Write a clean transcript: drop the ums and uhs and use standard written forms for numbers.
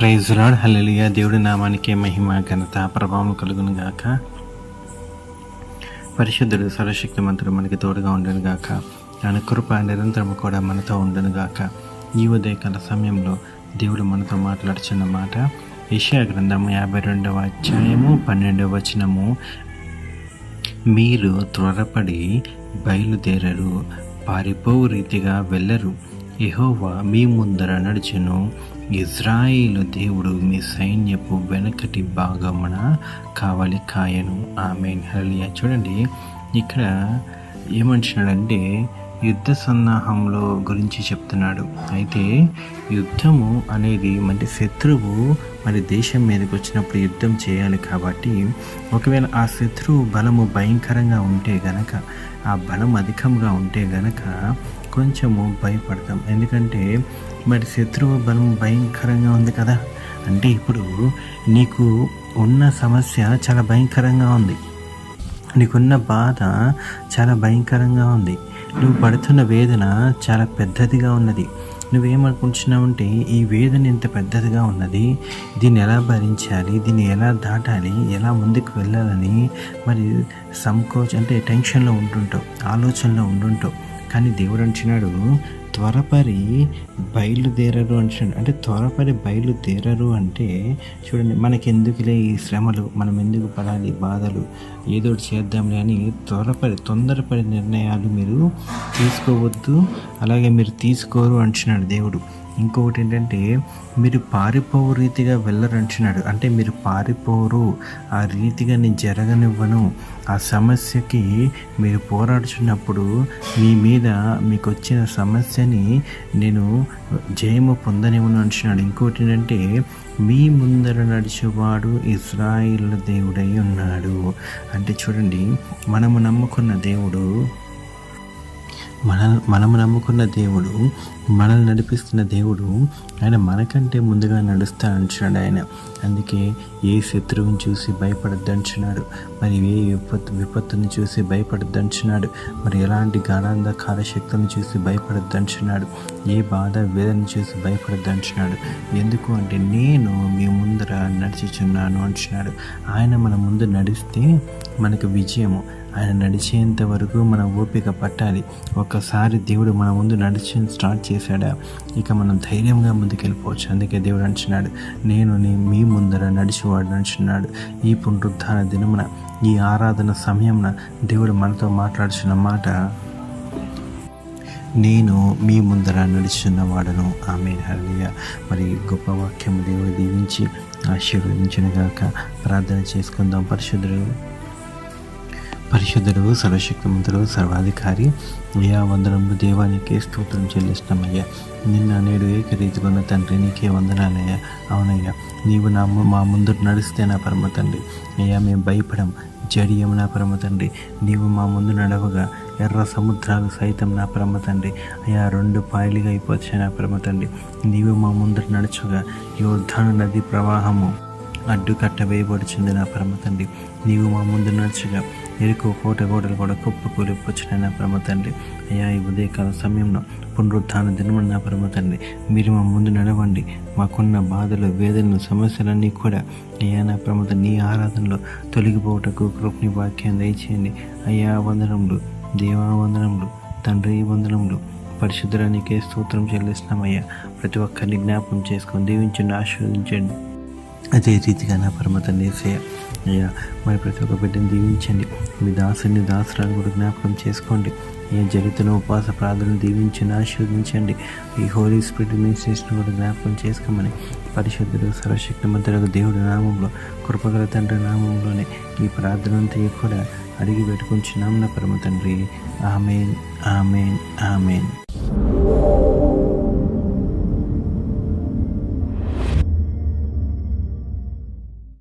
Praise lord, హల్లెలూయా. దేవుడి నామానికే మహిమ, ఘనత, ప్రభావం కలుగును గాక. పరిశుద్ధుడు, సర్వశక్తిమంతుడు మనకి తోడుగా ఉండను గాక. ఆయన కృప నిరంతరము కూడా మనతో ఉండను గాక. ఈ ఉదయకాల సమయంలో దేవుడు మనతో మాట్లాడుచున్న మాట యెషయా గ్రంథము 52వ అధ్యాయము 12వ వచనము. మీరు త్వరపడి బయలుదేరరు, పారిపోవు రీతిగా వెళ్ళరు. యెహోవా మీ ముందర నడుచును. ఇజ్రాయేలు దేవుడు మీ సైన్యపు వెనకటి భాగమున కావలి కాయను. ఆమేన్, హల్లెలూయా. చూడండి, ఇక్కడ ఏమంటున్నాడంటే యుద్ధ సన్నాహంలో గురించి చెప్తున్నాడు. అయితే యుద్ధము అనేది మరి శత్రువు మరి దేశం మీదకి వచ్చినప్పుడు యుద్ధం చేయాలి. కాబట్టి ఒకవేళ ఆ శత్రువు బలము భయంకరంగా ఉంటే గనక, ఆ బలం అధికంగా ఉంటే గనక కొంచెము భయపడతాం. ఎందుకంటే మరి శత్రువు బలం భయంకరంగా ఉంది కదా. అంటే ఇప్పుడు నీకు ఉన్న సమస్య చాలా భయంకరంగా ఉంది, నీకున్న బాధ చాలా భయంకరంగా ఉంది, నువ్వు పడుతున్న వేదన చాలా పెద్దదిగా ఉన్నది. నువ్వేమనుకుంటున్నావంటే ఈ వేదన ఇంత పెద్దదిగా ఉన్నది, దీన్ని ఎలా భరించాలి, దీన్ని ఎలా దాటాలి, ఎలా ముందుకు వెళ్ళాలని మరి అంటే టెన్షన్లో ఉంటుంటావు, ఆలోచనలో ఉంటుంటావు. కానీ దేవుడు అంటున్నాడు త్వరపడి బయలుదేరరు అంటున్నాడు. అంటే త్వరపడి బయలుదేరరు అంటే చూడండి, మనకి ఎందుకులే ఈ శ్రమలు, మనం ఎందుకు పడాలి బాధలు, ఏదో చేద్దాంలే అని తొందరపడి నిర్ణయాలు మీరు తీసుకోవద్దు, అలాగే మీరు తీసుకోరు అంటున్నాడు దేవుడు. ఇంకొకటి ఏంటంటే మీరు పారిపోవు రీతిగా వెళ్ళరు అంటున్నాడు. అంటే మీరు పారిపోరు, ఆ రీతిగా నేను జరగనివ్వను. ఆ సమస్యకి మీరు పోరాడుచున్నప్పుడు మీ మీద మీకు వచ్చిన సమస్యని నేను జయము పొందనివ్వను అంటున్నాడు. ఇంకోటి ఏంటంటే మీ ముందర నడిచేవాడు ఇజ్రాయేలు దేవుడై ఉన్నాడు. అంటే చూడండి, మనము నమ్ముకున్న దేవుడు, మనము నమ్ముకున్న దేవుడు, మనల్ని నడిపిస్తున్న దేవుడు, ఆయన మనకంటే ముందుగా నడుస్తా అంటున్నాడు ఆయన. అందుకే ఏ శత్రువుని చూసి భయపడద్దు అంటున్నాడు, మరి ఏ విపత్తుని చూసి భయపడద్దు అంటున్నాడు, మరి ఎలాంటి గాఢాంధకార శక్తులను చూసి భయపడద్దు అంటున్నాడు, ఏ బాధ వేదన చూసి భయపడద్దు అంటున్నాడు. ఎందుకు అంటే నేను మీ ముందర నడిచిచున్నాను అంటున్నాడు. ఆయన మన ముందు నడిస్తే మనకు విజయము. ఆయన నడిచేంత వరకు మన ఓపిక పట్టాలి. ఒక్కసారి దేవుడు మన ముందు స్టార్ట్ చేశాడా, ఇక మనం ధైర్యంగా ముందుకెళ్ళిపోవచ్చు. అందుకే దేవుడు అంటున్నాడు, నేను మీ ముందర నడిచేవాడు అంటున్నాడు. ఈ పునరుద్ధాన దినమున, ఈ ఆరాధన సమయమున దేవుడు మనతో మాట్లాడుచున్న మాట, నేను మీ ముందర నడుచున్నవాడను. ఆమేన్, హల్లెలూయా. మరి గొప్ప వాక్యము దేవుడు దీవించి ఆశీర్వదించునుగాక. ప్రార్థన చేసుకుందాం. పరిశుద్ధుడు, సర్వశక్తిమంతుడు, సర్వాధికారి, అయ్యా వందనములు దేవానికి స్తోత్రం చెల్లిస్తున్నామయ్యా. నిన్న నేడు ఏకరీతిగా ఉన్న తండ్రి, నీకే వందనాలయ్యా. అవునయ్యా, నీవు మా ముందు నడిస్తే నా పరమ తండ్రి, అయ్యా మేము భయపడం, జడియం నా పరమ తండ్రి. నీవు మా ముందు నడవగా ఎర్ర సముద్రాలు సైతం నా పరమ తండ్రి అయ్యా 2 పాయలుగా అయిపోతాయి నా పరమ తండ్రి. నీవు మా ముందు నడుచుగా యోర్దాను నది ప్రవాహము అడ్డుకట్ట వేయబడుచుంది నా పరమ తండ్రి. నీవు మా ముందు నడుచుగా ఎరుకో కోట గోడలు కూడా కుప్పకూలిపోచ్చినాయి నా పరమ తండ్రి. అయ్యా ఈ ఉదయకాల సమయంలో పునరుద్ధాన దినమున నా పరమ తండ్రి, మీరు మా ముందు నడవండి. మాకున్న బాధలు, వేదనలు, సమస్యలన్నీ కూడా అయ్యా నా పరమ తండ్రి నీ ఆరాధనలో తొలగిపోవటకు కృపని వాక్యం దయచేయండి. అయ్యా వందనములు దేవా, వందనములు తండ్రి, వందనములు పరిశుద్ధరానికే స్తోత్రం చెల్లిస్తున్నామయ్యా. ప్రతి ఒక్కరిని జ్ఞాపకం చేసుకొని దీవించండి, ఆశీర్వదించండి. అదే రీతిగా నా పరమ తండ్రి యేసయ్యా, అయ్యా మరి ప్రతి ఒక్క బిడ్డని దీవించండి. మీ దాసుని దాసురాలు కూడా జ్ఞాపకం చేసుకోండి. ఏ జరుగుతున్న ఉపవాస ప్రార్థనలు దీవించండి, ఆశీర్వదించండి. ఈ హోలీ స్పిరిట్ మినిస్ట్రీస్ని కూడా జ్ఞాపకం చేసుకోమని పరిశుద్ధుడు, సర్వశక్తిమంతుడు దేవుడి నామంలో, కృపగల తండ్రి నామంలోనే ఈ ప్రార్థన అంతా కూడా అడిగి పెట్టుకుంటున్నాం నా పరమ తండ్రి. ఆమేన్, ఆమేన్, ఆమేన్.